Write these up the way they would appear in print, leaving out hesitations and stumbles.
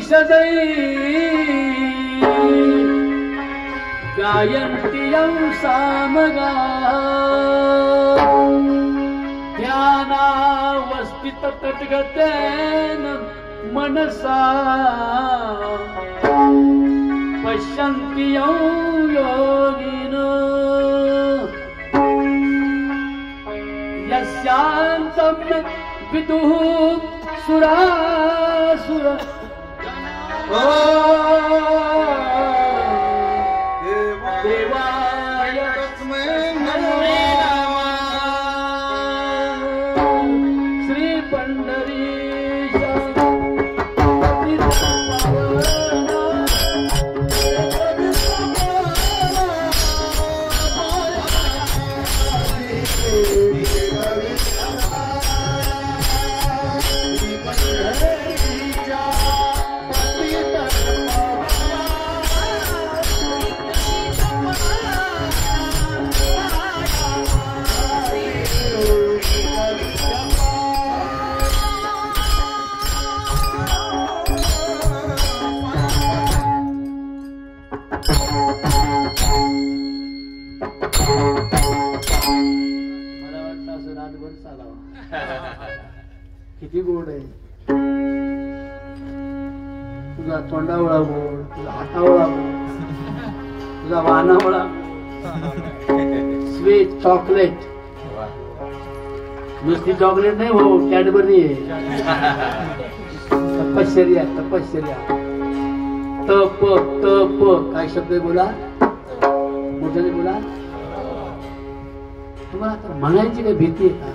उपनिषदै गायन्त्यं सामगा ध्यानावस्थित तद्गतेन मनसा पश्यन्ति योगिनो यस्यान्तं विदुः सुरासुर देवाय तस्मै नमः श्री पंढरीश किती गोड आहे. तुझा तोंडावळा गोड, तुझा हातावळा गोड, तुझा वानावळा स्वीट चॉकलेट. नुसती चॉकलेट नाही हो, कॅडबरी आहे. तपश्चर्या तपश्चर्या. तप तप काय शब्द बोला, मोठ्याने बोला. तुम्हाला आता म्हणायची काही भीती आहे का?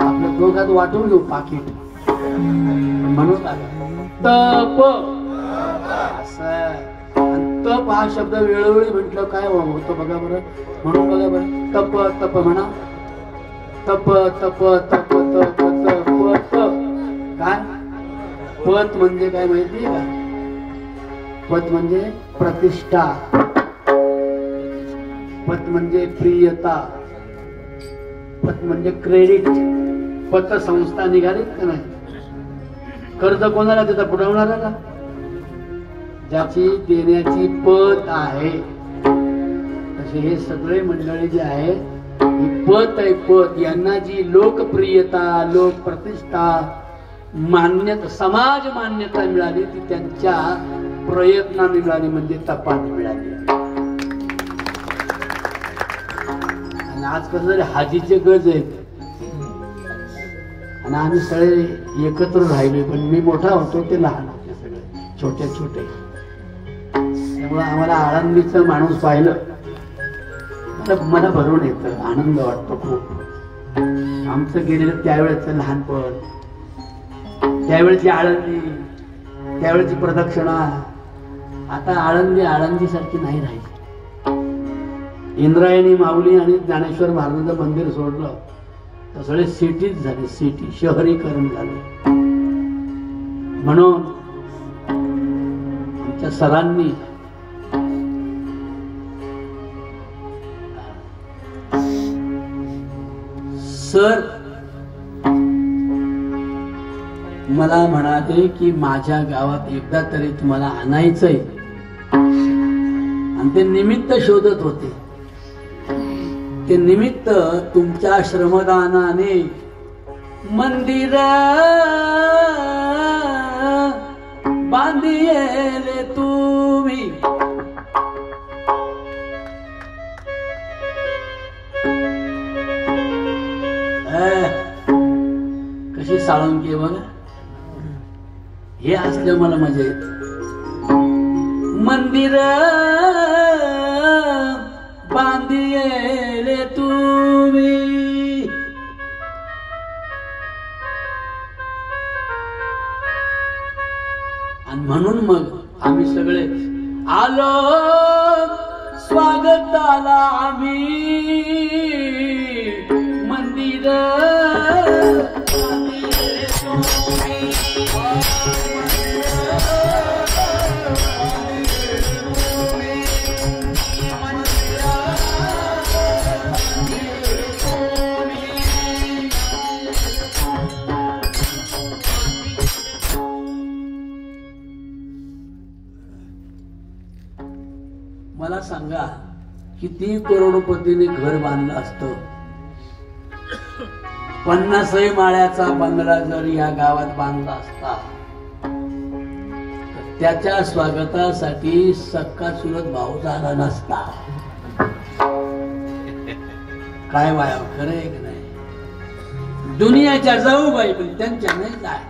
आपल्या दोघात वाटून घेऊ पाकिट म्हणून तप असं. तप हा शब्द वेळोवेळी म्हटलं काय होतं बघा बरं, म्हणून बघा बरं. तप तप म्हणा. तप तप तप तप तप तप. काय पत म्हणजे काय माहिती आहे का? पत म्हणजे प्रतिष्ठा, पत म्हणजे प्रियता, पत म्हणजे क्रेडिट. पतसंस्था निघालीत का नाही? कर्ज कोणाला देता? पुरवणाऱ्याला. ज्याची देण्याची पत आहे. तसे हे सगळे मंडळी जे आहे ही पत आहे. पत यांना जी लोकप्रियता, लोक प्रतिष्ठा, मान्यता, समाज मान्यता मिळाली ती त्यांच्या प्रयत्नाने मिळाली, म्हणजे तपाने मिळाली. आणि आज कसं हाजीचे गज आहेत आणि आम्ही सगळे एकत्र राहिले. पण मी मोठा होतो, ते लहान होते, सगळे छोटे छोटे. त्यामुळे आम्हाला आळंदीचं माणूस पाहिलं मला भरून येतं, आनंद वाटतो खूप. आमचं गेलेलं त्यावेळेचं लहानपण, त्यावेळेची आळंदी, त्यावेळेची प्रदक्षिणा. आता आळंदी आळंदीसारखी नाही राहिली. इंद्रायणी माऊली आणि ज्ञानेश्वर महाराजांचं मंदिर सोडलं तर सगळे सिटीज झाले. सिटी शहरीकरण झाले. म्हणून आमच्या सरांनी सर मला म्हणाले की माझ्या गावात एकदा तरी तुम्हाला आणायचंय, आणि ते निमित्त शोधत होते. ते निमित्त तुमच्या श्रमदानाने मंदिर बांधिले तुम्ही. कशी साळुंकी बघ. हे असलं मला मजा येत. मंदिर बांधिले तुम्ही, आणि म्हणून मग आम्ही सगळे आलो स्वागताला. आम्ही मंदिर बांधिले तुम्ही. मला सांगा, किती करोडपतीने घर बांधलं असतं, 50 माळ्याचा बंगला जर या गावात बांधला असता, तर त्याच्या स्वागतासाठी सक्का चुलत भाऊ झाला नसता. काय वाया, खरं आहे की नाही? दुनियाच्या जाऊ बाई, पण त्यांच्या नाही जाय.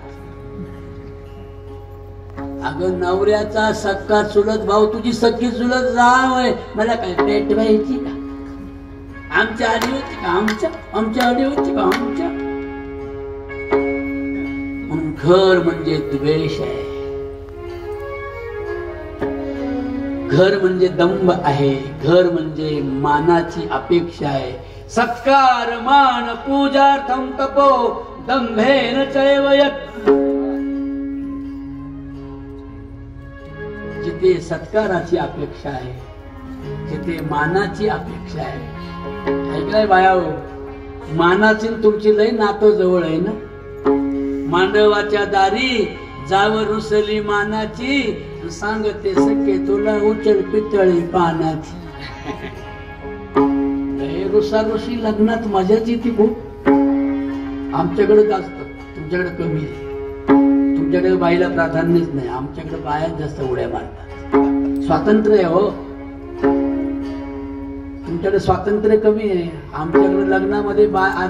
अगं नवऱ्याचा सक्का चुलत भाऊ तुझी सख्खी चुलत जाव आहे, मला काय पेट व्हायची का? आमच्या आधी होती का? आमच्या आधी होती का? आमच्या. म्हणून घर म्हणजे द्वेष आहे, घर म्हणजे दंभ आहे, घर म्हणजे मानाची अपेक्षा आहे. सत्कार मान पूजार्थम तपो दंभेन चैव यत्. जिथे सत्काराची अपेक्षा आहे, जिथे मानाची अपेक्षा आहे. ऐकलंय बायाओ, मानाची तुमची लय नातं जवळ आहे ना. मांडवाच्या दारी जाव रुसली मानाची, सांगते सखे तुला उचल पितळी पानाची. रुसारुशी लग्नात मजाच येते खूप. आमच्याकडे जास्त, तुमच्याकडे कमी आहे. तुमच्याकडे बाईला प्राधान्यच नाही, आमच्याकडे बाया जास्त उड्या मारतात. स्वातंत्र्य आहे हो, तुमच्याकडे स्वातंत्र्य कमी आहे. आमच्याकडे लग्नामध्ये बाय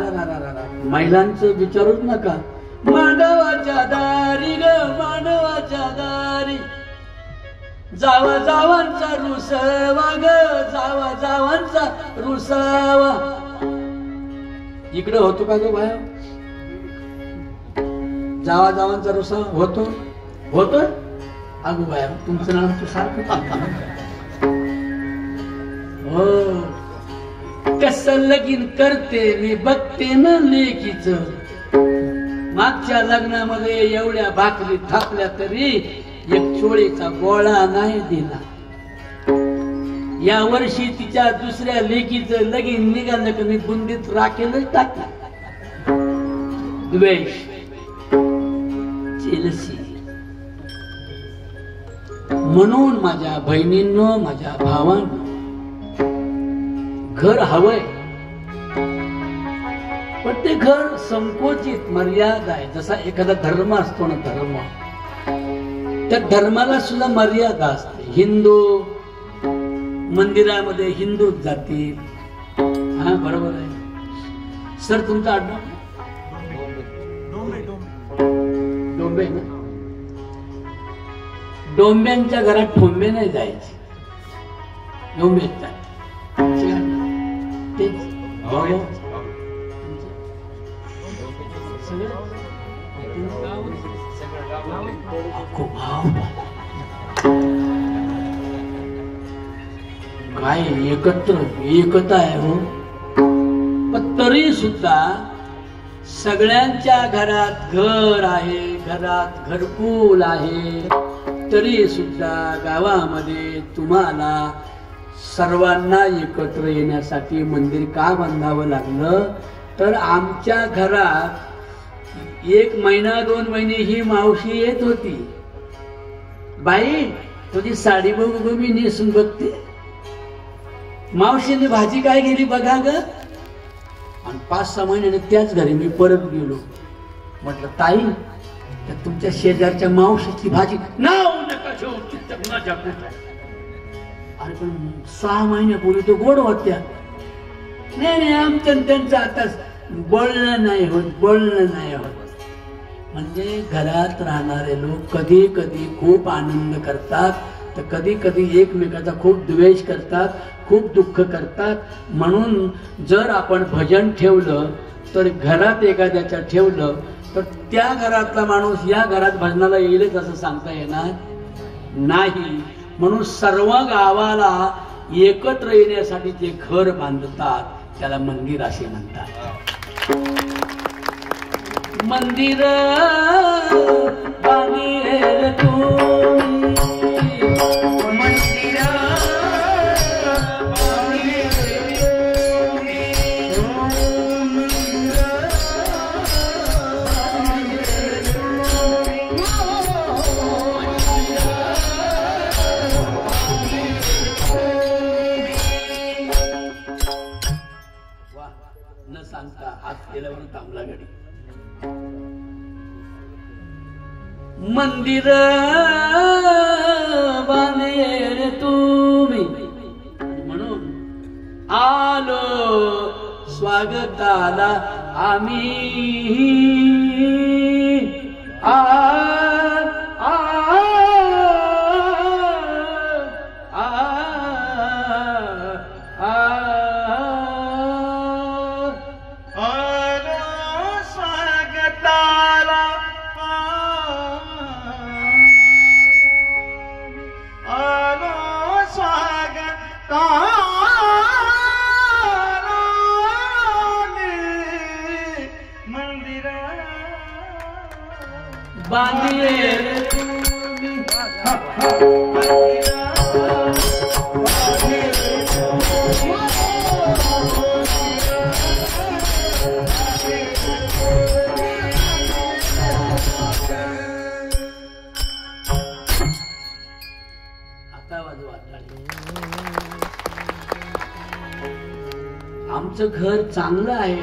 महिलांचं विचारूच नका. मांडवाच्या दारी ग मांडवाच्या दारी, जावा जावांचा रुसवा ग जावा जावांचा रुसवा. इकडे होतो का ग बाया? जावा जावांचा रुसवा होतो? होतो. अगो बाया, तुमचं नाव तू सारखं हो. कसं लगीन करते मी बघते ना लेकीच. मागच्या लग्नामध्ये एवढ्या भाकरी थापल्या तरी एक चोळीचा गोळा नाही दिला. या वर्षी तिच्या दुसऱ्या लेकीचं लगीन निघालं की मी बुंदीत राखेलच टाकला. द्वेष, जेलसी. म्हणून माझ्या बहिणींनो, माझ्या भावांनो, घर हवंय, पण ते घर संकोचित, मर्यादा आहे. जसा एखादा धर्म असतो ना, धर्म, त्या धर्माला सुद्धा मर्यादा असते. हिंदू मंदिरामध्ये हिंदूच जातील. हा बरोबर आहे सर. तुमचा आडनाव डोंबे ना? डोंब्यांच्या घरात ठोंबे नाही जायचे, डोंबेच जायचे. काय एकता आहे हो. पण तरी सुद्धा सगळ्यांच्या घरात घर आहे, घरात घरकुल आहे, तरी सुद्धा गावामध्ये तुम्हाला सर्वांना एकत्र येण्यासाठी मंदिर का बांधावं लागलं? तर आमच्या घरात 1 महिना 2 महिने ही मावशी येत होती. बाई तुझी साडी बघू ग, मी नेसून बघते. मावशीने भाजी काय गेली बघा ग. आणि 5-6 महिन्याने त्याच घरी मी परत गेलो. म्हटलं ताई, तर तुमच्या शेजारच्या मावशीची भाजी नाव नका ठेवू. अरे पण 6 महिन्यापूर्वी तो गोड होत्या. नाही आमचं त्यांचं आता बोलणं नाही होत. म्हणजे घरात राहणारे लोक कधी कधी खूप आनंद करतात, तर कधी कधी एकमेकाचा खूप द्वेष करतात, खूप दुःख करतात. म्हणून जर आपण भजन ठेवलं, तर घरात एखाद्याच्या ठेवलं, तर त्या घरातला माणूस या घरात भजनाला येईलच असं सांगता येणार नाही. म्हणून सर्व गावाला एकत्र येण्यासाठी जे घर बांधतात त्याला मंदिर असे म्हणतात. मंदिर बांधिले तुम्ही, मंदिर मंदिर बांधले तुम्ही म्हणून आलो स्वागताला आम्ही आ आ आमचं घर चांगलं आहे,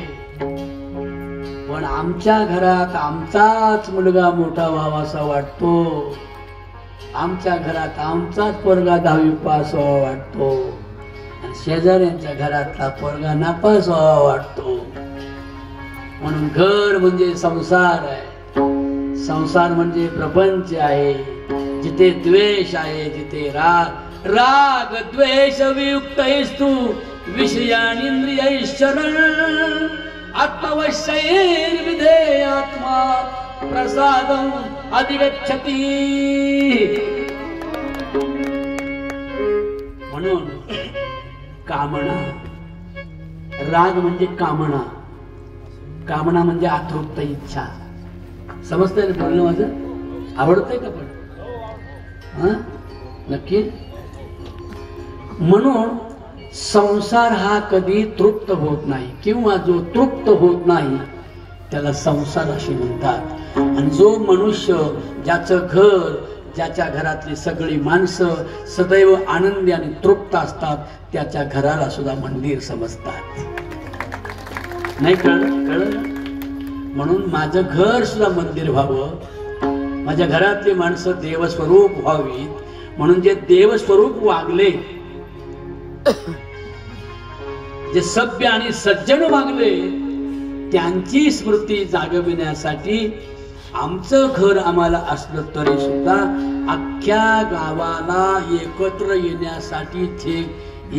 पण आमच्या घरात आमचाच मुलगा मोठा व्हावासा वाटतो, आमच्या घरात आमचाच पोरगा 10वी पास व्हावा वाटतो, आणि शेजाऱ्यांच्या घरातला पोरगा नापास व्हावा वाटतो. म्हणून घर म्हणजे संसार आहे, संसार म्हणजे प्रपंच आहे, जिथे द्वेष आहे, जिथे राग राग द्वेष वियुक्त तू विषयानिंद्रिय शरण आत्मवश्यैर्विधे आत्मा प्रसादं अधिगच्छति. म्हणून कामना, राग म्हणजे कामना, कामना म्हणजे अतृप्त इच्छा. समजतंय ना बोलणं माझं? आवडतंय का? पण नक्की. म्हणून संसार हा कधी तृप्त होत नाही, किंवा जो तृप्त होत नाही त्याला संसार असे म्हणतात. आणि जो मनुष्य ज्याचं घर, ज्याच्या घरातली सगळी माणसं सदैव आनंदी आणि तृप्त असतात, त्याच्या घराला सुद्धा मंदिर समजतात. नाही कळलं? म्हणून माझं घर सुद्धा मंदिर व्हावं, माझ्या घरातली माणसं देवस्वरूप व्हावीत, म्हणून जे देवस्वरूप वागले, जे सभ्य आणि सज्जन वागले, त्यांची स्मृती जागविण्यासाठी आमचं घर आम्हाला असलं तरी सुद्धा अख्ख्या गावाला एकत्र येण्यासाठी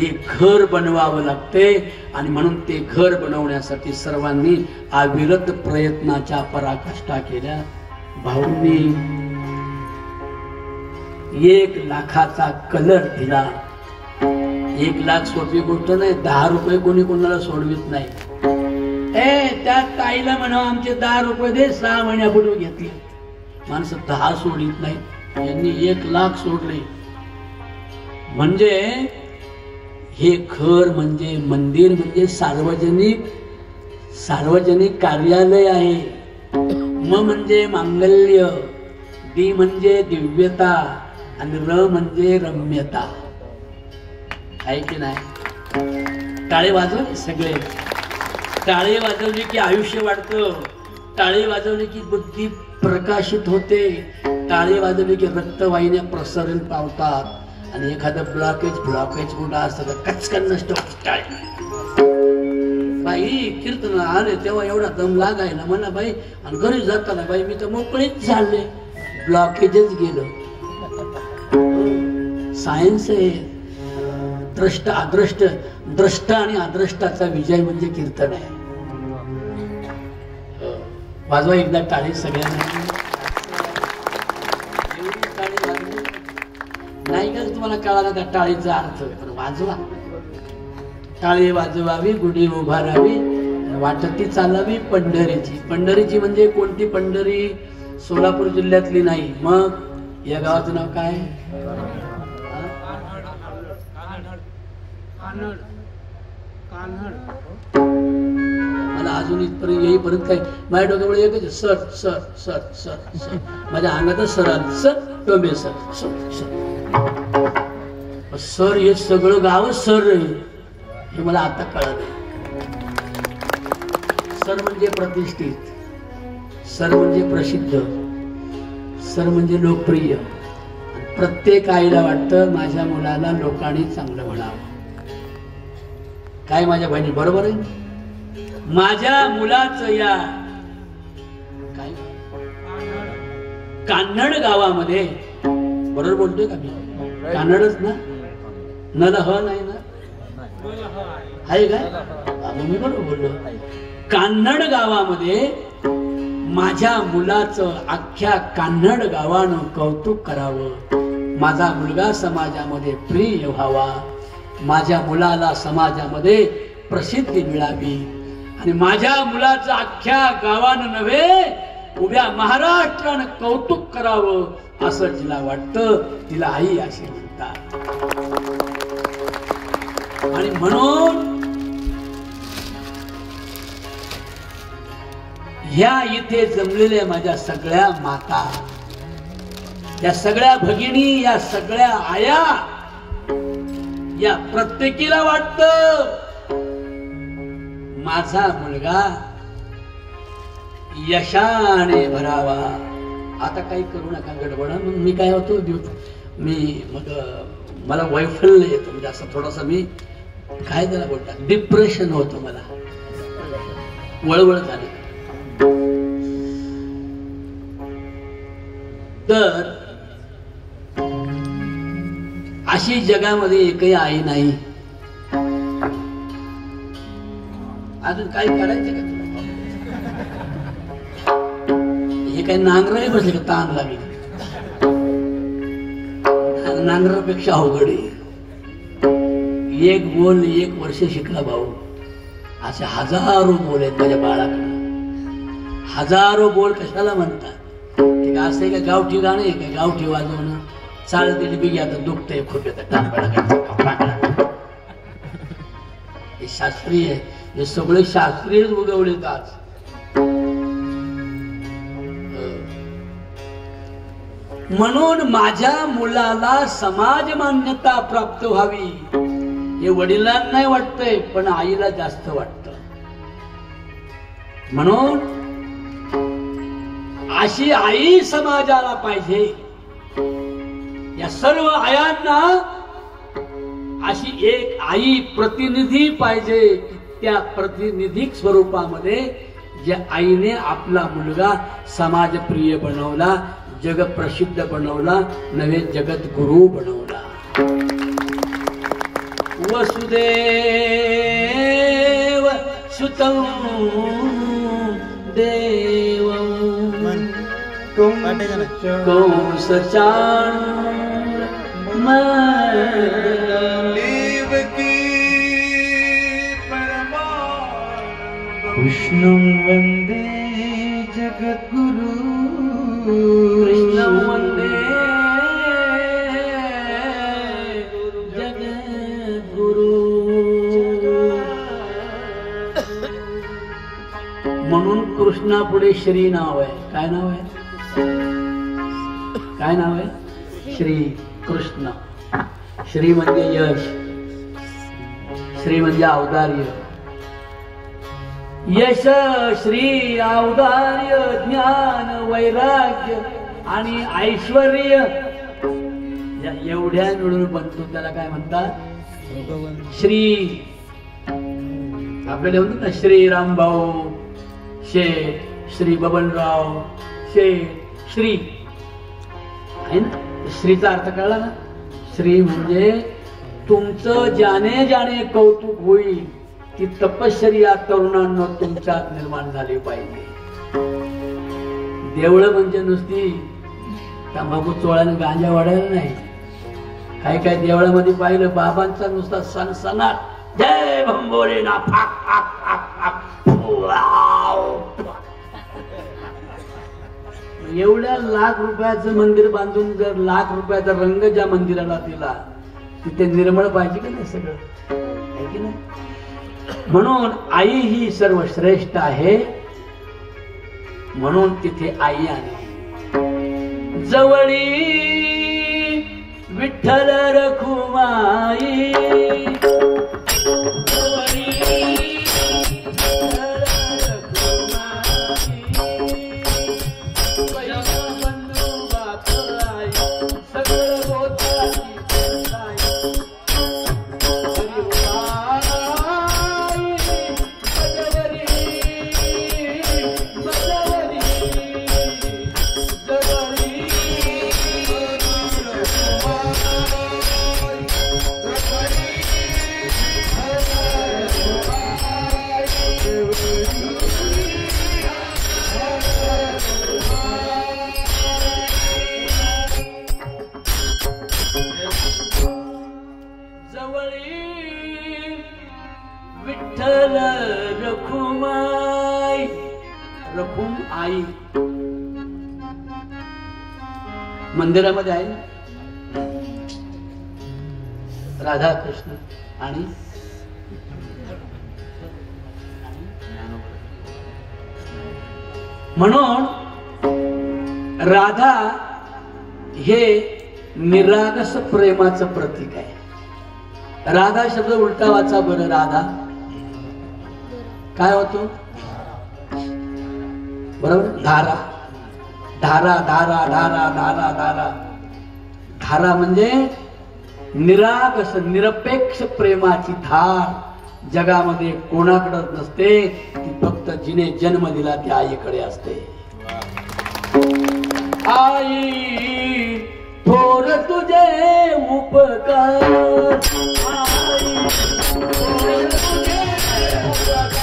एक घर बनवावं लागते. आणि म्हणून ते घर बनवण्यासाठी सर्वांनी अविरत प्रयत्नाच्या पराकाष्ठा केल्या. भाऊंनी 1 लाखाचा कलर दिला. 1 लाख सोपी गोष्ट नाही, 10 रुपये कोणी कोणाला सोडवित नाही. त्या ताईला म्हणा आमचे 10 रुपये दे, 6 महिन्यापूर्वी घेतले. माणसं 10 सोडित नाही, यांनी 1 लाख सोडले. म्हणजे हे घर म्हणजे मंदिर म्हणजे सार्वजनिक कार्यालय आहे. म म्हणजे मांगल्य, दी म्हणजे दिव्यता, आणि र म्हणजे रम्यता. आहे की नाही? टाळे वाजव सगळे. टाळे वाजवली की आयुष्य वाढतं, टाळे वाजवली की बुद्धी प्रकाशित होते, टाळे वाजवली की रक्तवाहिन्या प्रसरण पावतात, आणि एखादं ब्लॉकेज कुठं असतं तर कचकन नष्ट होत. टाळे बाई कीर्तन आले तेव्हा एवढा दम लागायला म्हणा बाई, आणि घरी जाताना बाई मी तर मोकळीच झाले, ब्लॉकेजच गेलं. सायन्स आहे. द्रष्टा आणि अद्रष्टाचा विजय म्हणजे कीर्तन आहे. वाजवा एकदा टाळी सगळ्यांना. नाही का तुम्हाला कळाला का टाळीचा अर्थ? पण वाजवा. टाळी वाजवावी, गुढी उभारावी, वाटती चालावी पंढरीची. पंढरीची म्हणजे कोणती पंढरी? सोलापूर जिल्ह्यातली नाही. मग या गावाचं नाव काय? मला अजून इथपर्यंत येईपर्यंत काय माझ्या डोक्यामुळे एकच sir sir sir sir sir, माझ्या अंगातच सर आलं. Sir Tombe sir sir sir sir, हे सगळं गाव सर हे मला आता कळलं. सर म्हणजे प्रतिष्ठित, सर म्हणजे प्रसिद्ध, सर म्हणजे लोकप्रिय. प्रत्येक आईला वाटतं माझ्या मुलाला लोकांनी चांगलं म्हणावं. काय माझ्या बहिणी बरोबर आहे? माझ्या मुलाचं या काय कान्नड गावामध्ये, बरोबर बोलतोय का मी? कान्नडच ना? नला ह नाही ना? आहे काय? मी बरोबर बोललो. कान्नड गावामध्ये माझ्या मुलाचं अख्ख्या कान्नड गावानं कौतुक करावं. माझा मुलगा समाजामध्ये प्रिय व्हावा, माझ्या मुलाला समाजामध्ये प्रसिद्धी मिळावी आणि माझ्या मुलाचं अख्ख्या गावानं नव्हे उभ्या महाराष्ट्रानं कौतुक करावं असं तिला वाटतं. तिला आई अशी म्हणतात. आणि म्हणून ह्या इथे जमलेल्या माझ्या सगळ्या माता, या सगळ्या भगिनी, या सगळ्या आया, या प्रत्येकीला वाटतं माझा मुलगा यशाने भरावा. आता काही करू नका गडबड. मग मी काय होतो, मी मग मला वैफल्य येतं, म्हणजे असं थोडस मी काय त्याला बोलतात डिप्रेशन होतं, मला वळवळ झाली. तर अशी जगामध्ये एकही आई नाही. अजून काही करायचं का तुला? हे काही नांगराही बसले का? ताण लागली. नांगरापेक्षा अवघड आहे. एक बोल 1 वर्ष शिकला भाऊ. असे हजारो बोल आहेत माझ्या बाळाकडे. हजारो बोल कशाला म्हणतात? ते का असं का गावठी गाणं आहे का? गावठी वाजवणं चालत बिगी आता दुखतंय खूप येतं. हे शास्त्रीय आहे. हे सगळे शास्त्रीय उगवलेत आज. म्हणून माझ्या मुलाला समाज मान्यता प्राप्त व्हावी हे वडिलांना नाही वाटतंय, पण आईला जास्त वाटतं. म्हणून अशी आई समाजाला पाहिजे. या सर्व आयांना अशी एक आई प्रतिनिधी पाहिजे. त्या प्रतिनिधिक स्वरूपामध्ये ज्या आईने आपला मुलगा समाजप्रिय बनवला, जगप्रसिद्ध बनवला, नवे जगद्गुरु बनवला. वसुदेव सुतं देवं कंसचाण देव की कृष्णं वंदे जगद्गुरु. कृष्णं वंदे जगद्गुरु. म्हणून कृष्णा पुढे श्री नाव आहे. काय नाव आहे? काय नाव आहे? श्री कृष्ण. श्री म्हणजे यश, श्री म्हणजे औदार्य. यश, श्री, औदार्य, ज्ञान, वैराग्य आणि ऐश्वर्य या एवढ्या मिळून बनतो त्याला काय म्हणतात? श्री. आपल्याला म्हणतात ना श्रीराम भाऊ शेठ, श्री बबनराव शेठ, श्री आहे ना. श्रीचा अर्थ कळला ना? श्री म्हणजे तुमचं ज्याने ज्याने कौतुक होईल ती तपश्चर्या तरुणांना तुमच्यात निर्माण झाली पाहिजे. देवळं म्हणजे नुसती तंबाखू चोळ्याने गांजा वाढायला नाही. काही काही देवळामध्ये पाहिलं बाबांचा नुसता सनसनाट जय भंबोरे ना फाक फाक फाक फाक. एवढ्या लाख रुपयाचं मंदिर बांधून जर लाख रुपयाचा रंग ज्या मंदिराला दिला तिथे निर्मळ पाहिजे की नाही सगळं, आहे की नाही? म्हणून आई ही सर्वश्रेष्ठ आहे. म्हणून तिथे आई आली. जवळी विठ्ठल रखुमाई, बंधू आई मंदिरामध्ये आहे ना, राधा कृष्ण आणि म्हणून राधा हे निरागस प्रेमाचं प्रतीक आहे. राधा शब्द उलटा वाचा बरं. राधा काय होतो? बरोबर, धारा. धारा धारा धारा धारा धारा धारा म्हणजे निरागस निरपेक्ष प्रेमाची धार. जगामध्ये कोणाकडे नसते ती, फक्त जिने जन्म दिला त्या आईकडे असते. आई थोर तुझे उपकार, आई थोर तुझे उपकार.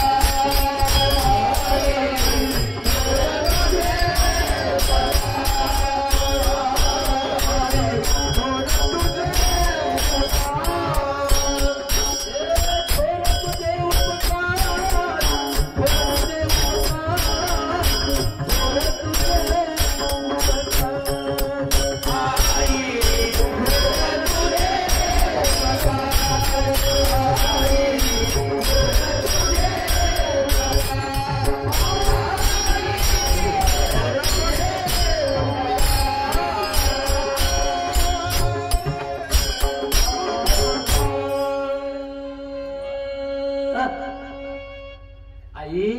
आई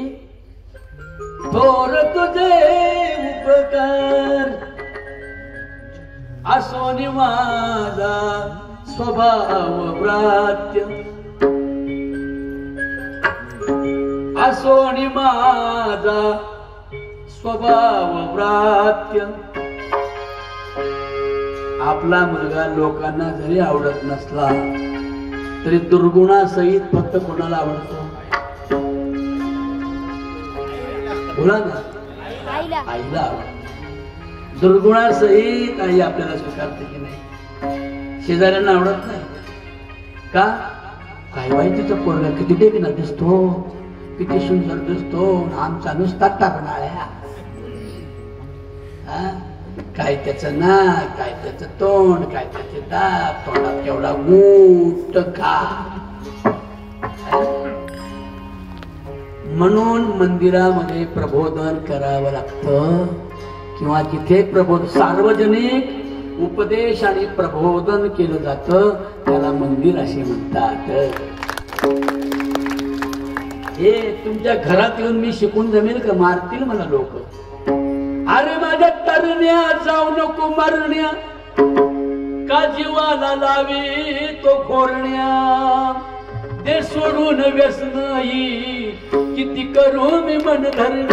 थोर तुझे उपकार, असोनी माझा स्वभाव व्रात्य, असोनी माझा स्वभाव व्रात्य. आपला मुलगा लोकांना जरी आवडत नसला तरी दुर्गुणासहित फक्त कोणाला आवडतो? बोला ना, आईला आवडत. दुर्गुणासहित आई आपल्याला स्वीकारते की नाही? शेजाऱ्यांना आवडत नाही का? काय बाई तिचा पोरगा किती देखना दिसतो, किती सुंदर दिसतो, आमचा नुसता टाकणाळ्या. काय त्याचं नाक, काय त्याचं तोंड, काय त्याचे दात, तोंडात केवढा मूठ का. म्हणून मंदिरामध्ये प्रबोधन करावं लागतं, किंवा जिथे सार्वजनिक उपदेश आणि प्रबोधन केलं जातं त्याला मंदिर असे म्हणतात. हे तुमच्या घरात येऊन मी शिकून जमेल का? मारतील मला लोक. अरे माझ्या तरण्या जाऊ नको मरण्या, का जीवाला लावी तो घोरण्या. ते सोडून व्यसन ही किती करू मी मन धरण,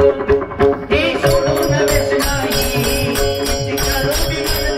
ते सोडून व्यसन ही किती करू मी मन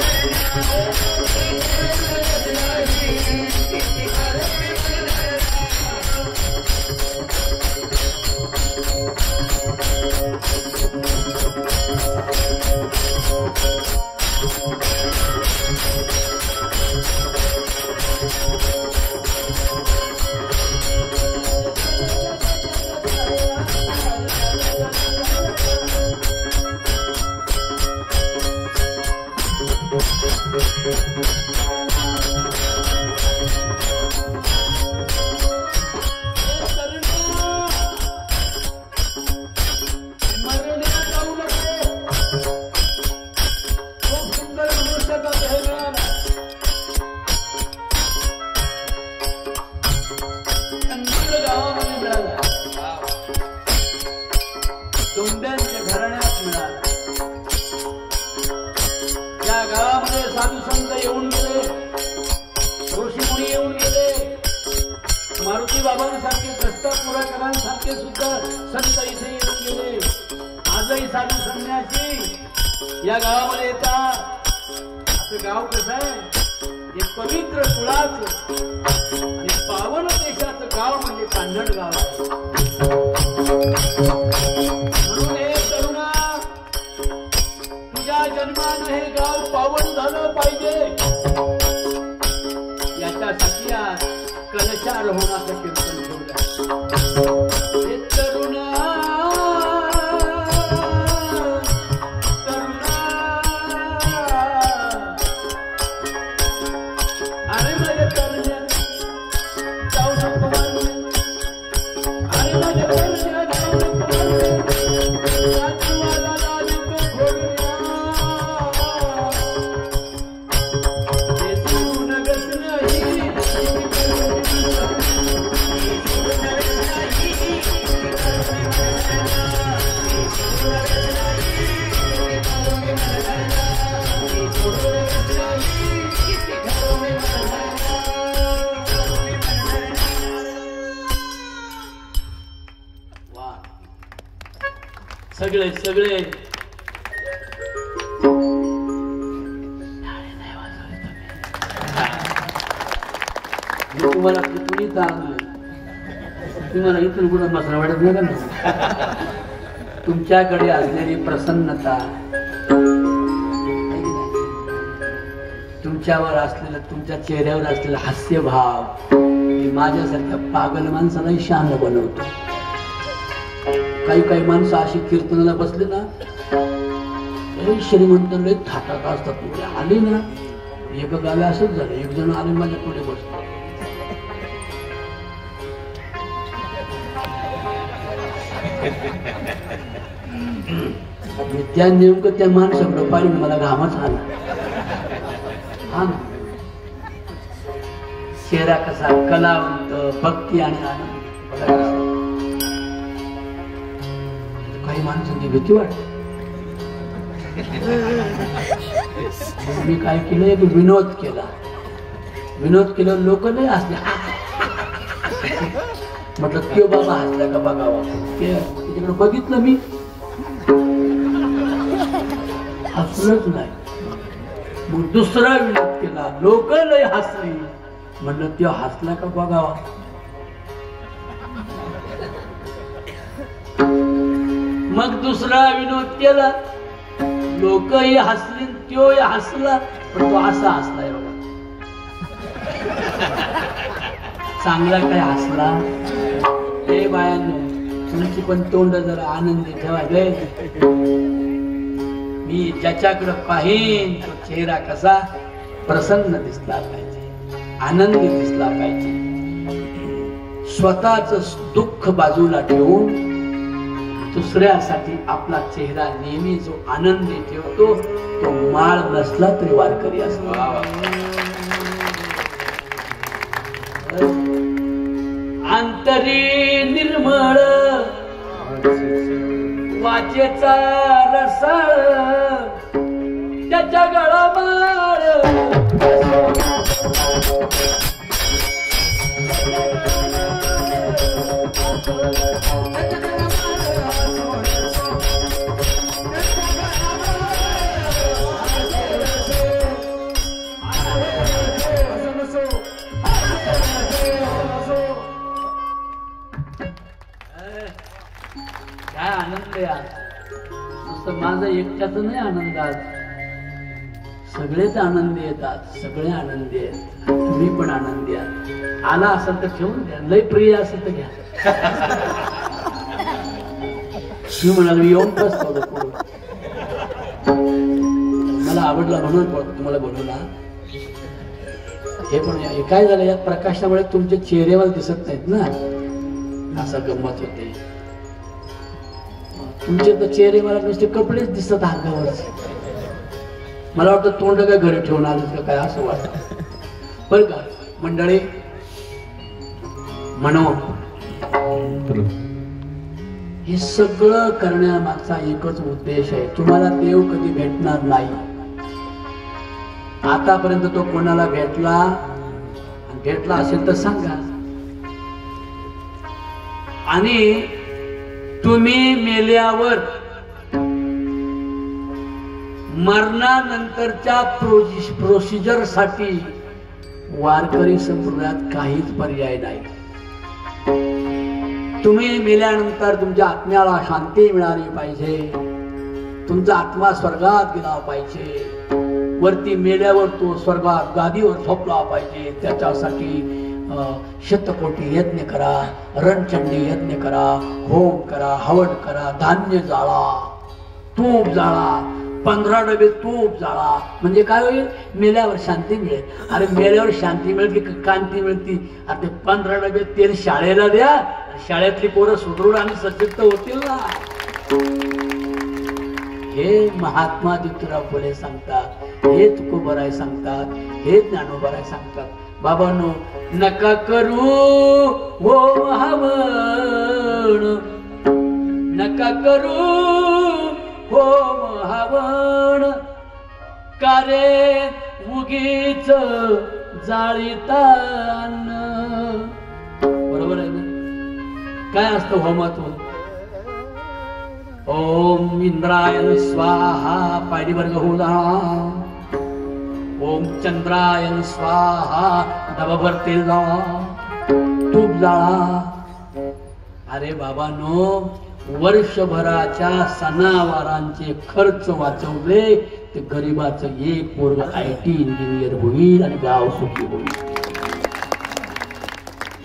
या गावामध्ये येतात. असं गाव कसं आहे? हे पवित्र कुळाचं आणि पावन देशाचं गाव म्हणजे कान्हड गाव आहे. म्हणून हे तरुणा, तुझ्या जन्मानं हे गाव पावन झालं पाहिजे याच्यासाठी आज कलशारोहणाचं कीर्तन ठेवलं. हे तरुणा सगळे सगळे तुम्हाला कुणी चाललं तुम्हाला इथून कुठं बसणं वाटत नाही का? तुमच्याकडे असलेली प्रसन्नता, तुमच्यावर असलेलं, तुमच्या चेहऱ्यावर असलेला हास्यभाव हे माझ्यासारख्या पागल माणसालाही शान बनवतो. काही काही माणसं अशी कीर्तनाला बसले ना, श्रीमंत लय थाटात असतात. आली ना, एका गावी असंच झालं. एक जण आले माझ्या पुढे बसतो. त्या नेमकं त्या माणसाकडं पाहिलं मला घामच आला. हा ना, चेहरा कसा कलावंत, भक्ती आणि आनंद. काही माणसांची भीती वाटते. मी काय केलं, एक विनोद केला. विनोद केल्यावर लोक नाही हसले. म्हटलं त्यो बाबा हसला का बघावा. त्याच्याकडे बघितलं मी, हसलंच नाही. मग दुसरा विनोद केला, लोक लय हसली. म्हटलं त्यो हसला का बघावा. मग दुसरा विनोद केला, लोकही हसली, त्योही हसला, पण तो असा हसलाय बाबा. चांगला काय हसला. हे बायांनो, तुमची पण तोंड जरा आनंदी ठेवा. मी ज्याच्याकडे पाहीन तो चेहरा कसा प्रसन्न दिसला पाहिजे, आनंदी दिसला पाहिजे. स्वतःच दुःख बाजूला ठेवून दुसऱ्यासाठी आपला चेहरा नेहमी जो आनंदी ठेवतो तो माळ नसला तरी वारकरी असतो. अंतरी निर्मळ वाचेचा रसाळ त्याच्या गळामाळ काय आनंद आहे आज. नुसतं माझा एकट्याच नाही आनंद. आज सगळेच आनंदी येतात, सगळे आनंदी आहेत. तुम्ही पण आनंदी आहात. आला असेल तर ठेवून द्या, लय प्रिय असेल तर घ्या. मी म्हणाल येऊन बसतो. मला आवडला म्हणून तुम्हाला बोलवला. हे पण काय झालं, या प्रकाशामुळे तुमचे चेहरेवर दिसत नाहीत ना, असं गंमत होते. तुमचे तर चेहरे मला नुसते कपडेच दिसत अंगावर. मला वाटतं तोंड काय घरी ठेवून आलं का काय असं वाटत. बरं का मंडळी, म्हणून हे सगळं करण्यामागचा एकच उद्देश आहे. तुम्हाला देव कधी भेटणार नाही. आतापर्यंत तो कोणाला भेटला असेल तर सांगा. आणि तुम्ही मेल्यावर मरणानंतरच्या प्रोसिजर साठी वारकरी संप्रदायात काहीच पर्याय नाही. तुम्ही मेल्यानंतर तुमच्या आत्म्याला शांती मिळाली पाहिजे, तुमचा आत्मा स्वर्गात गेला पाहिजे, वरती मेल्यावर तो स्वर्गात गादीवर झोपला पाहिजे. त्याच्यासाठी शतकोटी यज्ञ करा, रणचंडी यज्ञ करा, होम करा, हवन करा, धान्य जाळा, तूप जाळा, 15 डबे तूप जाळा. म्हणजे काय होईल, मेल्यावर शांती मिळेल. अरे मेल्यावर शांती मिळते की कांती मिळते. अरे ते 15 डबे तेल शाळेला द्या, शाळेतली पोरं सुदृढ आणि सशक्त होतील ना. हे महात्मा ज्योतिराव फुले सांगतात, हे तुकोबराय सांगतात, हे ज्ञानोबराय सांगतात. बाबांनो, नका करू हो हवन, नका करू हो हवन, कारे उगीच जाळीतान. बरोबर आहे ना. काय असतं होमातून? ओम इंद्रायण स्वाहा पायरी वर्ग होऊ जाणा. ओम चंद्रायण स्वाहा डबाभर तेल जाळा, तूप जाळा. अरे बाबांनो, वर्षभराच्या सणावारांचे खर्च वाचवले ते गरीबाचं एक पोरग IT इंजिनियर होईल आणि गाव सुखी होईल.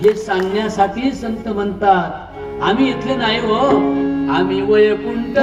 हे सांगण्यासाठी संत म्हणतात आम्ही इथले नाही हो, आम्ही वैकुंठ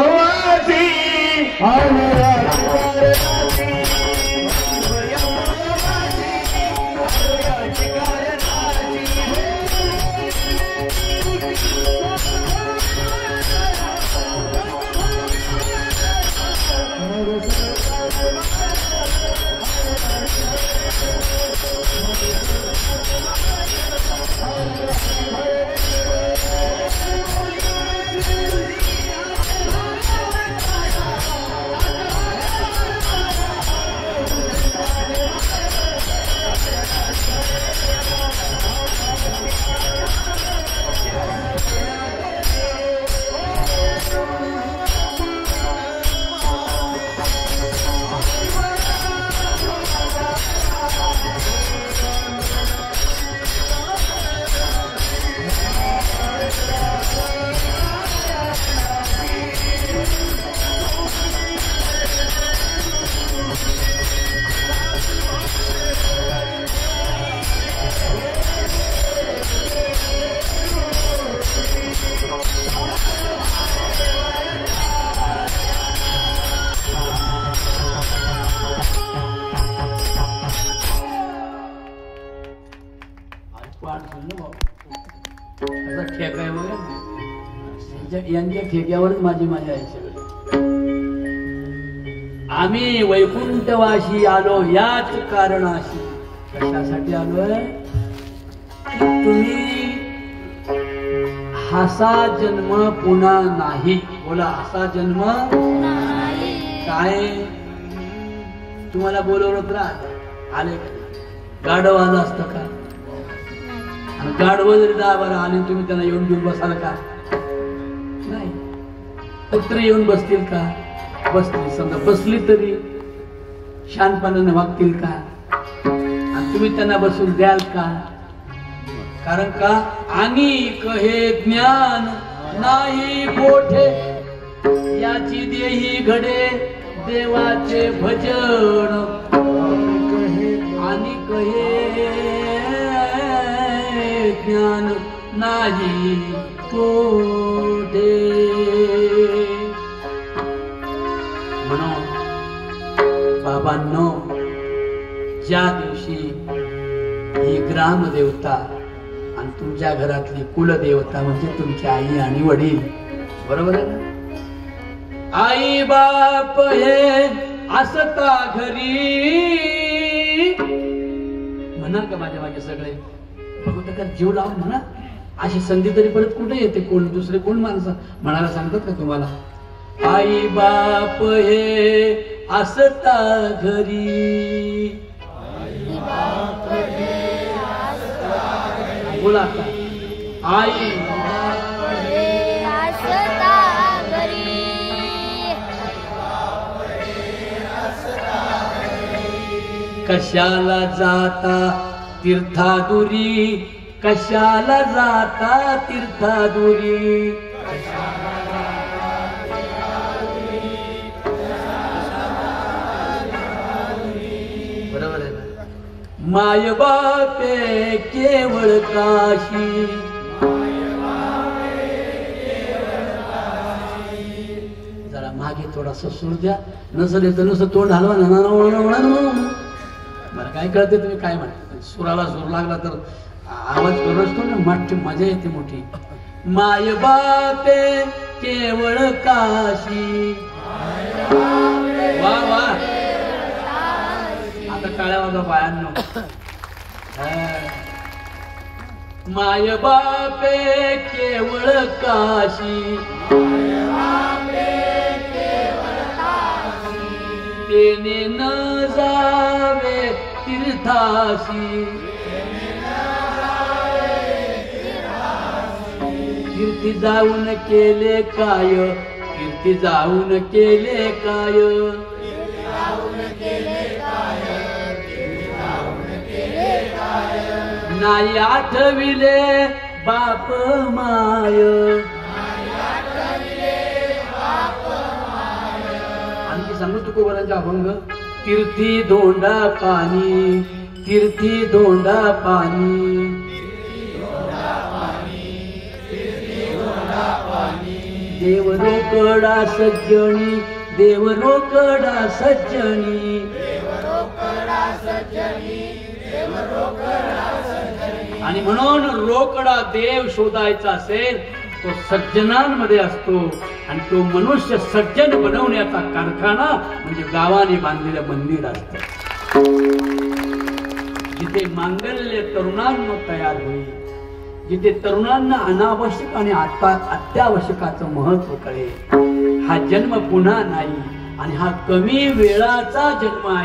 ठेका आहे बघा, यांच्या ठेक्यावरच माझी मजा आहे सगळी. आम्ही वैकुंठवाशी आलो याच कारणाशी. कशासाठी आलोय? तुम्ही हासा जन्म पुन्हा नाही. बोला, हासा जन्म काय? तुम्हाला बोलवलं तर आले का? गाढव आलं असतं का? आणि गाढव जरी 10-12 आले तुम्ही त्यांना येऊन घेऊन बसाल का? नाही. कुत्री येऊन बसतील का? बसतील. समजा बसली तरी शानपणाने वागतील का? आणि तुम्ही त्यांना बसून द्याल का? कारण का अनेक हे ज्ञान नाही मोठे, याची देही घडे देवाचे भजन. अनेक हे ज्ञान नाही मोठे. म्हणून बाबांनो, ज्या दिवशी ही ग्रामदेवता आणि तुमच्या घरातली कुलदेवता म्हणजे तुमची आई आणि वडील, बरोबर आहे ना? आई बाप हे असता घरी, म्हणाल का माझ्या मागे सगळे? भगवंता जीव लावून म्हणा. अशी संधी तरी परत कुठे येते? कोण दुसरे कोण माणसं म्हणायला सांगतात का तुम्हाला? आई बाप हे असता घरी, बोला आता. आई कशाला जाता तीर्थादुरी, कशाला जाता तीर्थादुरी. बरोबर आहे ना? माय बापे केवळ काशी, जरा मागे थोडासा सूर द्या. नसेल तर नुसतं तोंड हलवा ना. मला काय कळते तुम्ही काय म्हणता? सुराला सूर लागला तर आवाज करतो ना, मागची मजा येते मोठी. माय बापे केवळ काशी. वा वा, आता काळ्या वागा बायांनो. माय बापे केवळ काशी, तेने न जावे तीर्थाशी. तीर्थी जाऊन केले काय? तीर्थी जाऊन केले काय, नाही आठविले बाप माय. आणखी सांगू तुकोबारांचा अभंग. तीर्थी धोंडा पाणी, तीर्थी धोंडा पाणी, देव रोकडा सज्जनी, देव रोकडा सज्जनी. आणि म्हणून रोकडा देव शोधायचा असेल तो सज्जनांमध्ये असतो. आणि तो मनुष्य सज्जन बनवण्याचा कारखाना म्हणजे गावाने बांधलेलं मंदिर असतं. जिथे मांगल्य तरुणांना तयार होईल, जिथे तरुणांना अनावश्यक आणि अत्यावश्यकाचं महत्व कळेल. हा जन्म पुन्हा नाही आणि हा कमी वेळाचा जन्म आहे.